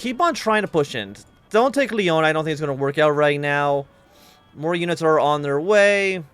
keep on trying to push in. Don't take Lyon. I don't think it's going to work out right now. More units are on their way.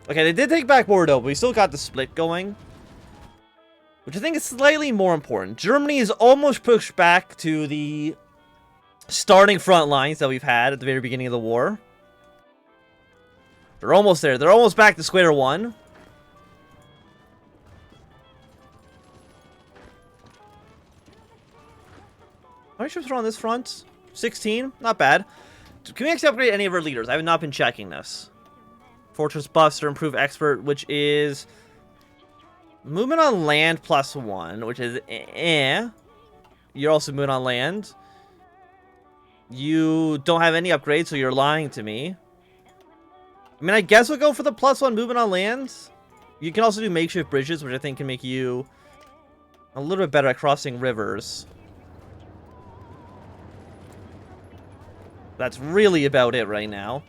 Okay, they did take back Bordeaux, but we still got the split going, which I think is slightly more important. Germany is almost pushed back to the starting front lines that we've had at the very beginning of the war. They're almost there. They're almost back to square one. How many troops are on this front? 16? Not bad. Can we actually upgrade any of our leaders? I have not been checking this. Fortress buffs or improve expert, which is movement on land +1, which is You're also moving on land. You don't have any upgrades, so you're lying to me. I mean, I guess we'll go for the +1 movement on land. You can also do makeshift bridges, which I think can make you a little bit better at crossing rivers. That's really about it right now.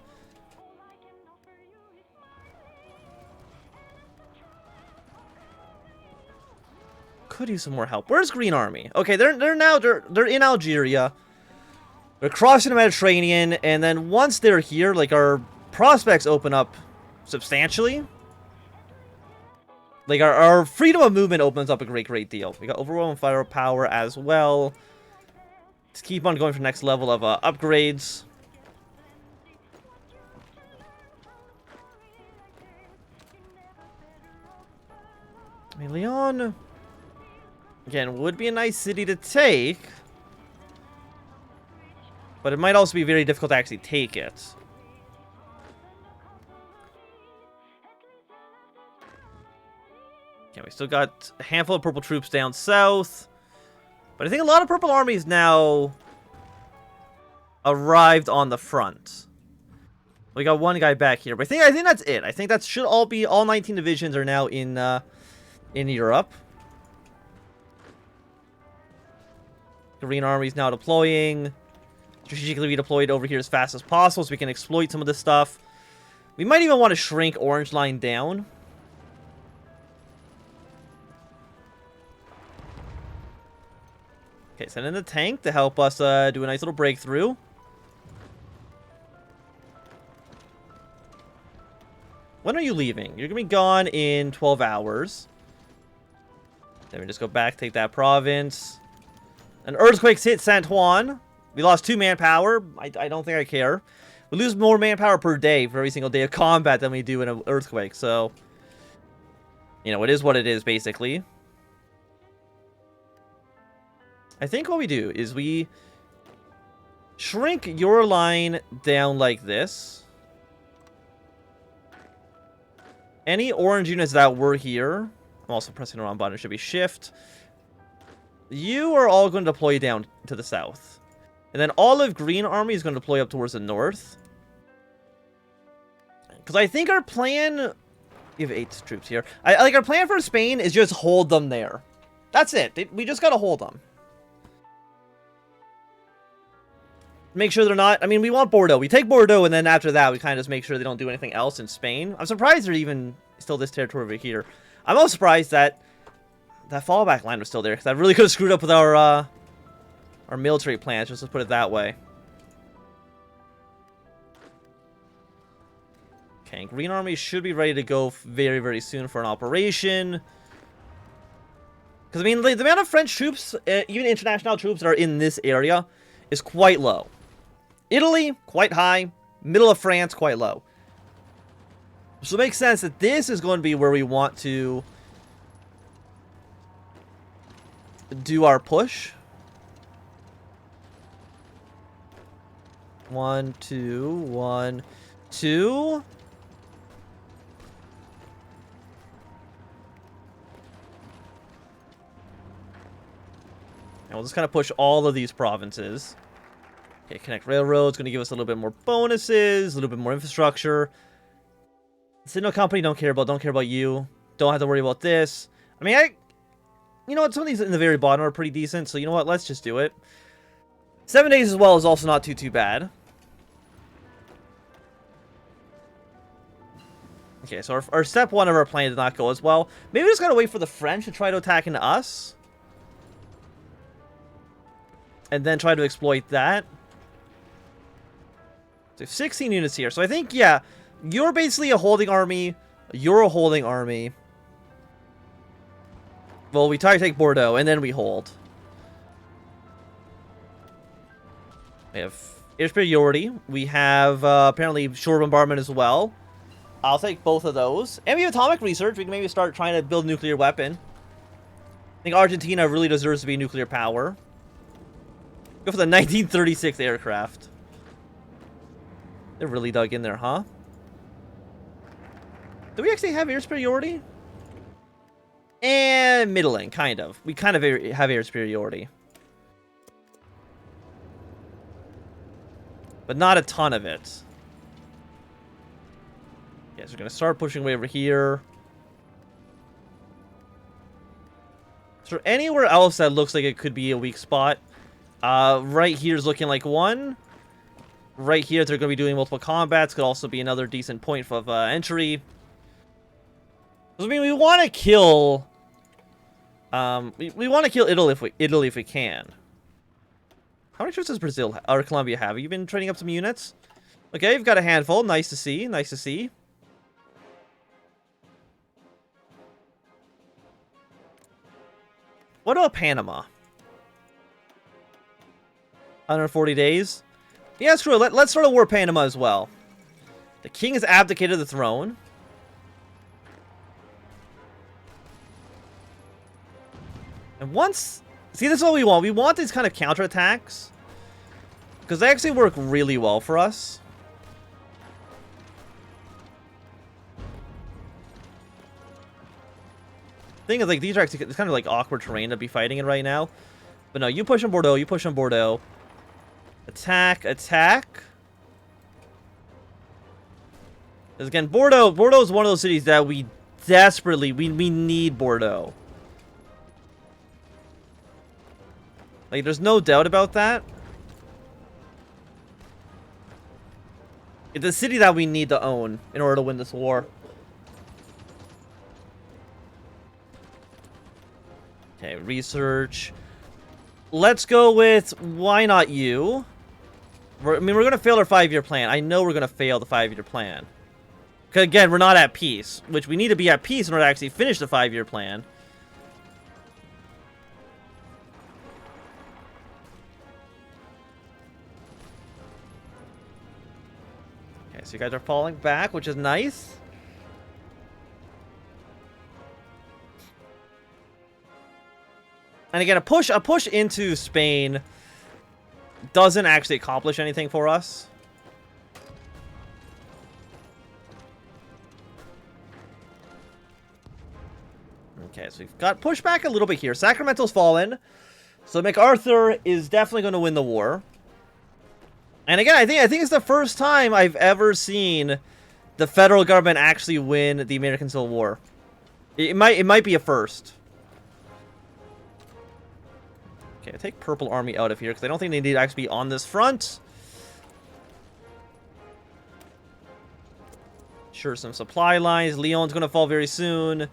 Could use some more help. Where's Green Army? Okay, they're in Algeria. They're crossing the Mediterranean, and then once they're here, like, our prospects open up substantially. Like, our freedom of movement opens up a great deal. We got overwhelming firepower as well. Let's keep on going for the next level of upgrades. I mean, Lyon, again, would be a nice city to take, but it might also be very difficult to actually take it. Okay, we still got a handful of purple troops down south, but I think a lot of purple armies now arrived on the front. We got one guy back here, but I think that's it. I think that should all be, all 19 divisions are now in Europe. Green Army is now deploying. Strategically redeployed over here as fast as possible so we can exploit some of this stuff. We might even want to shrink Orange Line down. Okay, send in the tank to help us do a nice little breakthrough. When are you leaving? You're going to be gone in 12 hours. Then we just go back, take that province. An earthquake hit Anthnwam. We lost 2 manpower. I don't think I care. We lose more manpower per day for every single day of combat than we do in an earthquake. So, you know, it is what it is, basically. I think what we do is we shrink your line down like this. Any orange units that were here, I'm also pressing the wrong button, it should be shift. You are all going to deploy down to the south. And then all of Green Army is going to deploy up towards the north. Because I think our plan... We have 8 troops here. Like, our plan for Spain is just hold them there. That's it. We just got to hold them. Make sure they're not... I mean, we want Bordeaux. We take Bordeaux, and then after that, we kind of just make sure they don't do anything else in Spain. I'm surprised they're even still this territory over here. I'm also surprised that that fallback line was still there, because I really could have screwed up with our military plans, just to put it that way. Okay, Green Army should be ready to go very, very soon for an operation. Because, I mean, the amount of French troops, even international troops that are in this area, is quite low. Italy, quite high. Middle of France, quite low. So it makes sense that this is going to be where we want to do our push. 1, 2, 1, 2. And we'll just kind of push all of these provinces. Okay, connect railroads, going to give us a little bit more bonuses, a little bit more infrastructure. Signal company, don't care about you. Don't have to worry about this. I mean, you know what, some of these in the very bottom are pretty decent, so you know what, let's just do it. 7 days as well is also not too bad. Okay, so our step 1 of our plan did not go as well. Maybe we just gotta wait for the French to try to attack into us. and then try to exploit that. So 16 units here. So I think, yeah, you're basically a holding army. You're a holding army. Well, we try to take Bordeaux, and then we hold. We have air superiority. We have, apparently, shore bombardment as well. I'll take both of those. And we have atomic research. We can maybe start trying to build a nuclear weapon. I think Argentina really deserves to be a nuclear power. Go for the 1936 aircraft. They really dug in there, huh? Do we actually have air superiority? And middling, kind of. We kind of have air superiority. But not a ton of it. Yes, we're going to start pushing way over here. Is there anywhere else that looks like it could be a weak spot? Right here is looking like one. Right here, they're going to be doing multiple combats. Could also be another decent point of entry. I mean, we want to kill... we want to kill Italy if we can. How many troops does Brazil or Colombia have? Have you been training up some units? Okay, you've got a handful. Nice to see. Nice to see. What about Panama? 140 days. Yeah, screw it. Let's start a war Panama as well. The king has abdicated the throne. And once... See, this is what we want. We want these kind of counterattacks. Because they actually work really well for us. Thing is, like, these are actually... It's kind of like awkward terrain to be fighting in right now. But no, you push on Bordeaux. You push on Bordeaux. Attack. Attack. Because again, Bordeaux is one of those cities that we desperately... We need Bordeaux. Like, there's no doubt about that. It's a city that we need to own in order to win this war. Okay, research. Let's go with, why not you? I mean, we're going to fail our 5-year plan. I know we're going to fail the 5-year plan. Because, again, we're not at peace. Which we need to be at peace in order to actually finish the 5-year plan. Okay, so you guys are falling back, which is nice. And again, a push into Spain doesn't actually accomplish anything for us. Okay, so we've got pushed back a little bit here. Sacramento's fallen. So MacArthur is definitely going to win the war. And again, I think it's the first time I've ever seen the federal government actually win the American Civil War. It might be a first. Okay, take Purple Army out of here because I don't think they need to actually be on this front. Sure, some supply lines. Lyon's going to fall very soon.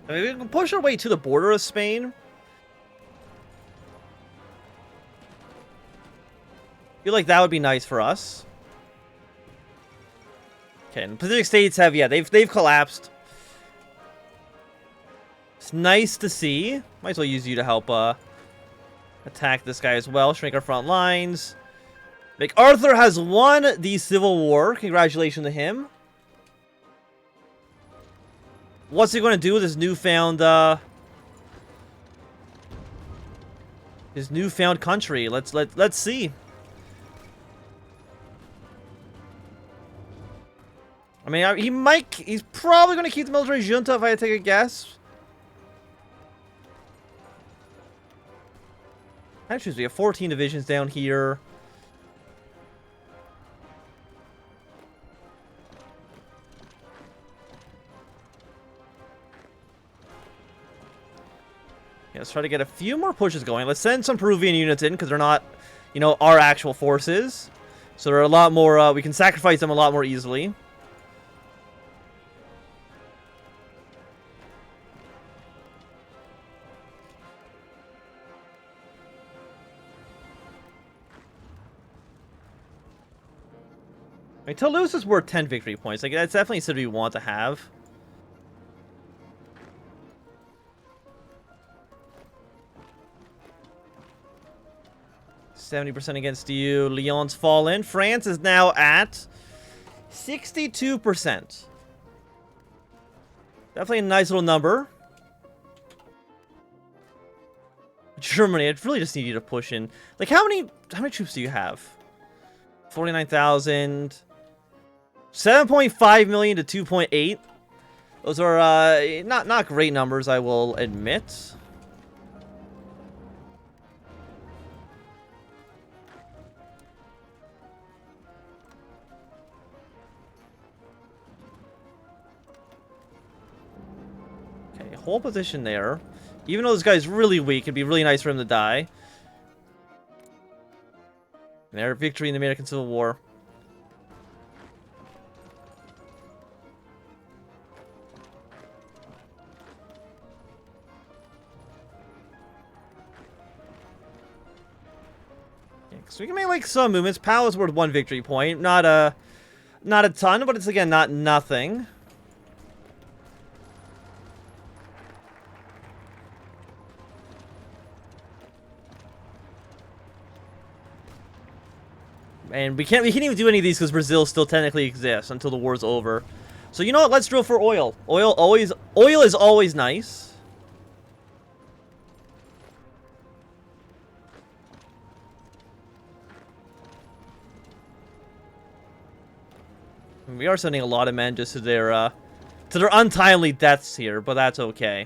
I mean, we can push our way to the border of Spain. I feel like that would be nice for us. Okay, and the Pacific States have, yeah, they've collapsed. It's nice to see. Might as well use you to help attack this guy as well. Shrink our front lines. MacArthur has won the Civil War. Congratulations to him. What's he going to do with his newfound country? Let's see. I mean, he's probably going to keep the military junta if I had to take a guess. Actually, we have 14 divisions down here. Yeah, let's try to get a few more pushes going. Let's send some Peruvian units in because they're not, you know, our actual forces. So there are a lot more, we can sacrifice them a lot more easily. I mean, Toulouse is worth 10 victory points. Like, that's definitely something we want to have. %70 against you. Lyon's fallen. France is now at 62%. Definitely a nice little number. Germany, I really just need you to push in. Like, how many troops do you have? 49,000. 7.5 million to 2.8. Those are not great numbers, I will admit. Okay, whole position there. Even though this guy's really weak, it'd be really nice for him to die. There, victory in the American Civil War. So we can make like some movements. PAL is worth 1 victory point. Not a ton, but it's again not nothing. And we can't even do any of these because Brazil still technically exists until the war's over. So you know what? Let's drill for oil. Oil is always nice. We are sending a lot of men just to their untimely deaths here, but that's okay.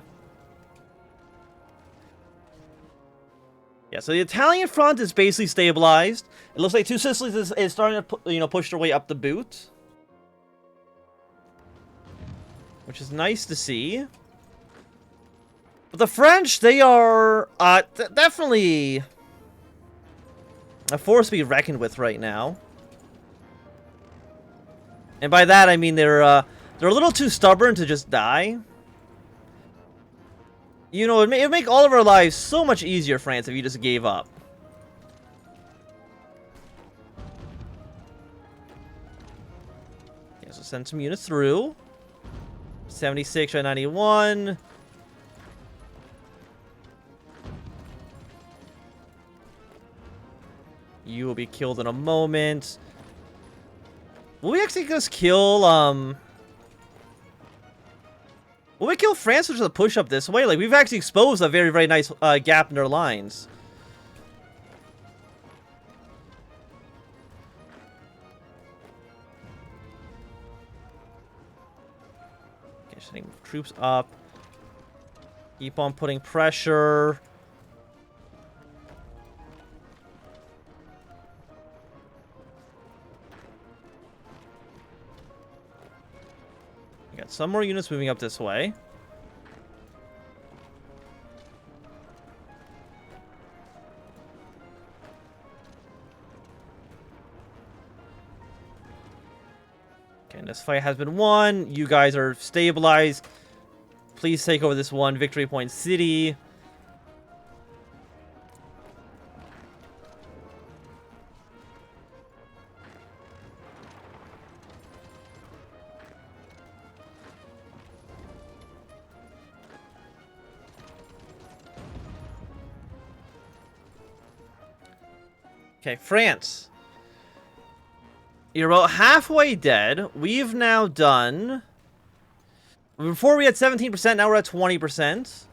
Yeah, so the Italian front is basically stabilized. It looks like Two Sicilies is starting to push their way up the boot, which is nice to see. But the French, they are definitely a force to be reckoned with right now. And by that I mean they're a little too stubborn to just die. You know, it'd make all of our lives so much easier, France, if you just gave up. Okay, so send some units through. 76 by 91. You will be killed in a moment. Will we actually just kill, will we kill France with just a push up this way? Like, we've actually exposed a very, very nice gap in their lines. Okay, sending troops up. Keep on putting pressure. We got some more units moving up this way. Okay, and this fight has been won. You guys are stabilized. Please take over this one victory point city. Okay, France. You're about halfway dead. We've now done... Before we had 17%, now we're at 20%.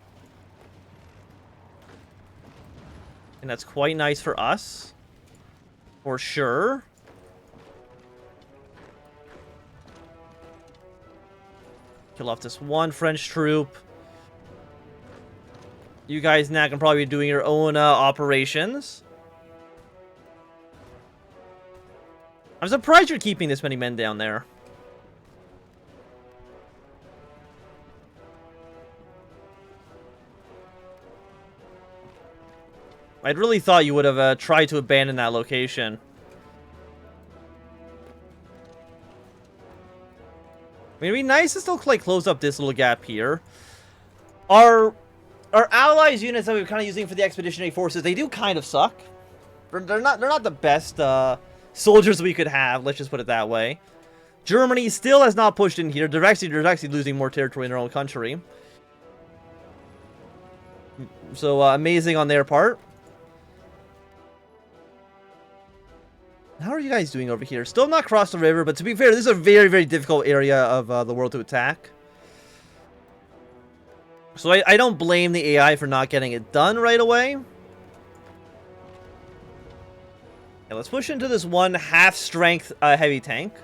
And that's quite nice for us. For sure. Kill off this one French troop. You guys now can probably be doing your own operations. I'm surprised you're keeping this many men down there. I'd really thought you would have tried to abandon that location. I mean, it'd be nice to still like close up this little gap here. Our allies units that we're kind of using for the expeditionary forces, they do kind of suck. They're not the best soldiers we could have. Let's just put it that way. Germany still has not pushed in here. They're actually losing more territory in their own country. So amazing on their part. How are you guys doing over here? Still not crossed the river, but to be fair, this is a very, very difficult area of the world to attack. So I don't blame the AI for not getting it done right away. Yeah, let's push into this one half-strength heavy tank.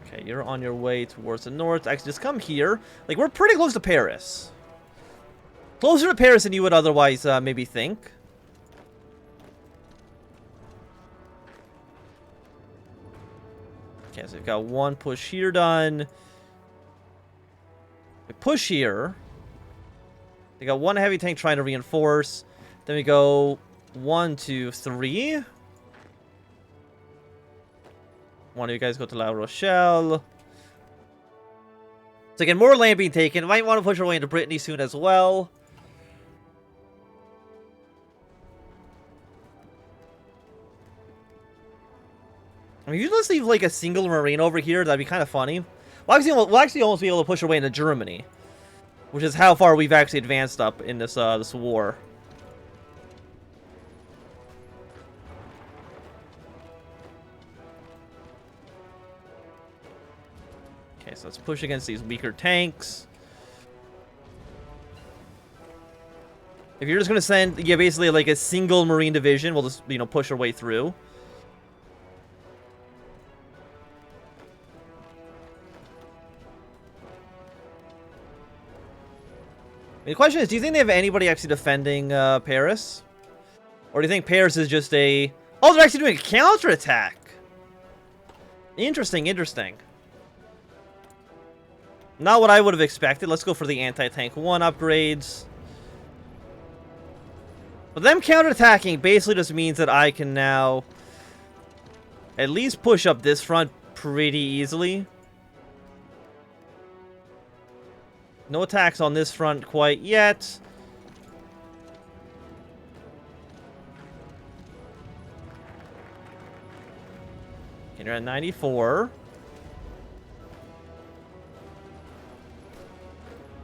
Okay, you're on your way towards the north. Actually, just come here. Like, we're pretty close to Paris. Closer to Paris than you would otherwise maybe think. Okay, so we've got one push here done. We push here. We got one heavy tank trying to reinforce. Then we go 1, 2, 3. One of you guys go to La Rochelle. So again, more land being taken. Might want to push our way into Brittany soon as well. I mean, if you just leave like a single marine over here, that'd be kind of funny. We'll actually almost be able to push our way into Germany, which is how far we've actually advanced up in this this war. Okay, so let's push against these weaker tanks. If you're just gonna send, yeah, basically like a single marine division, we'll just, you know, push our way through. The question is, do you think they have anybody actually defending Paris? Or do you think Paris is just a... Oh, they're actually doing a counterattack! Interesting, interesting. Not what I would have expected. Let's go for the anti-tank 1 upgrades. But them counterattacking basically just means that I can now at least push up this front pretty easily. No attacks on this front quite yet. Okay, you're at 94.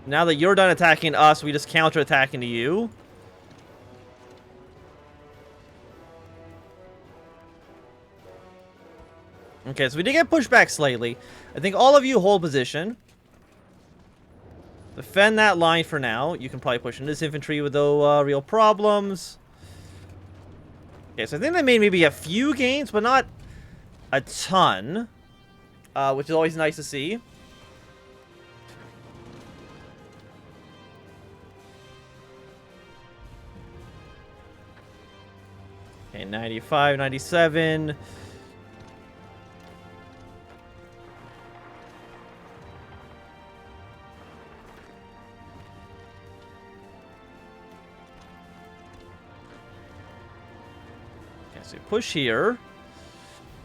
Now that you're done attacking us, we just counterattack into you. Okay, so we did get pushed back slightly. I think all of you hold position. Defend that line for now. You can probably push in this infantry with no real problems. Okay, so I think they made maybe a few gains, but not a ton. Which is always nice to see. Okay, 95, 97. So push here.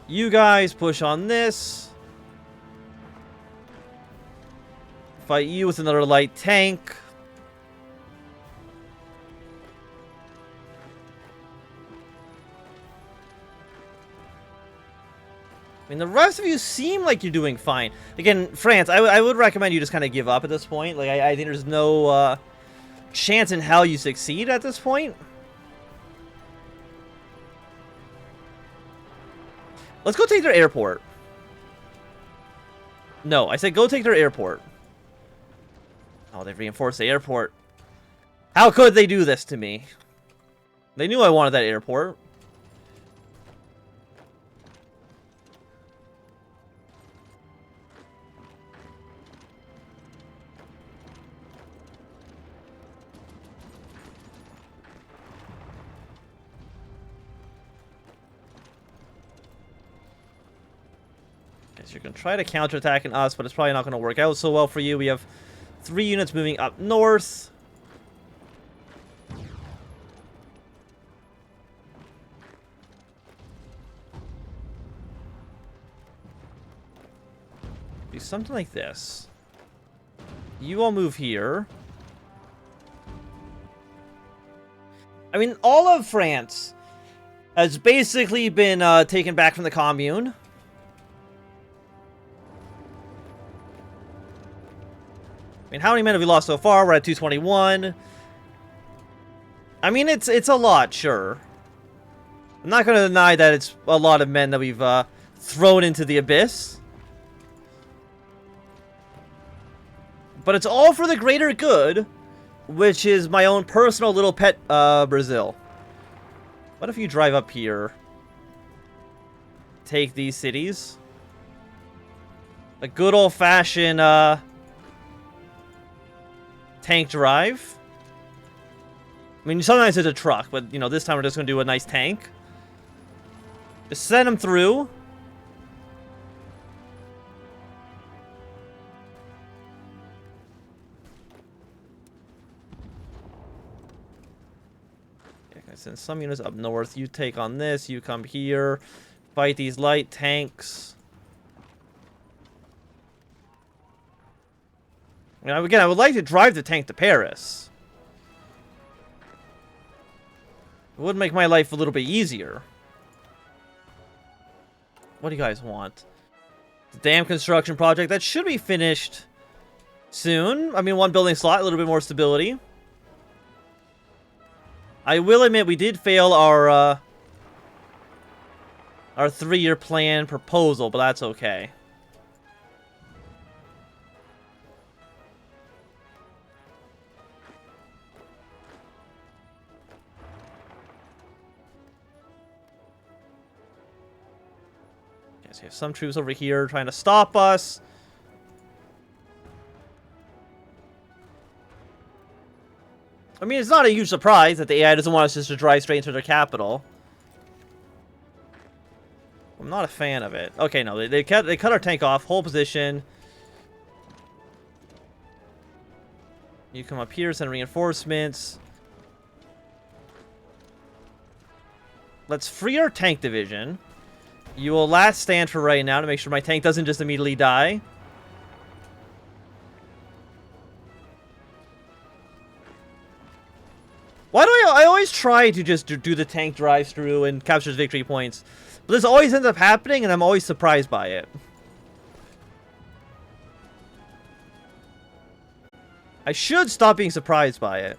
You guys push on this. Fight you with another light tank. I mean, the rest of you seem like you're doing fine. Again, France, I would recommend you just kind of give up at this point. Like, I think there's no chance in hell you succeed at this point. Let's go take their airport. No, I said go take their airport. Oh, they've reinforced the airport. How could they do this to me? They knew I wanted that airport. So you can try to counterattack in us, but it's probably not going to work out so well for you. We have 3 units moving up north. Do something like this. You all move here. I mean, all of France has basically been taken back from the Commune. I mean, how many men have we lost so far? We're at 221. I mean, it's a lot, sure. I'm not going to deny that it's a lot of men that we've thrown into the abyss. But it's all for the greater good, which is my own personal little pet, Brazil. What if you drive up here? Take these cities? A good old-fashioned, tank drive? I mean, sometimes it's a truck, but, you know, this time we're just going to do a nice tank. Just send them through. Send some units up north. You take on this. You come here. Fight these light tanks. Now, again, I would like to drive the tank to Paris. It would make my life a little bit easier. What do you guys want? The dam construction project. That should be finished soon. I mean, one building slot, a little bit more stability. I will admit we did fail our 3-year plan proposal, but that's okay. Okay, so you have some troops over here trying to stop us. I mean, it's not a huge surprise that the AI doesn't want us just to drive straight into their capital. I'm not a fan of it. Okay, no, they cut our tank off. Hold position. You come up here, send reinforcements. Let's free our tank division. You will last stand for right now to make sure my tank doesn't just immediately die. Why do I always try to just do the tank drives through and captures victory points? But this always ends up happening, and I'm always surprised by it. I should stop being surprised by it.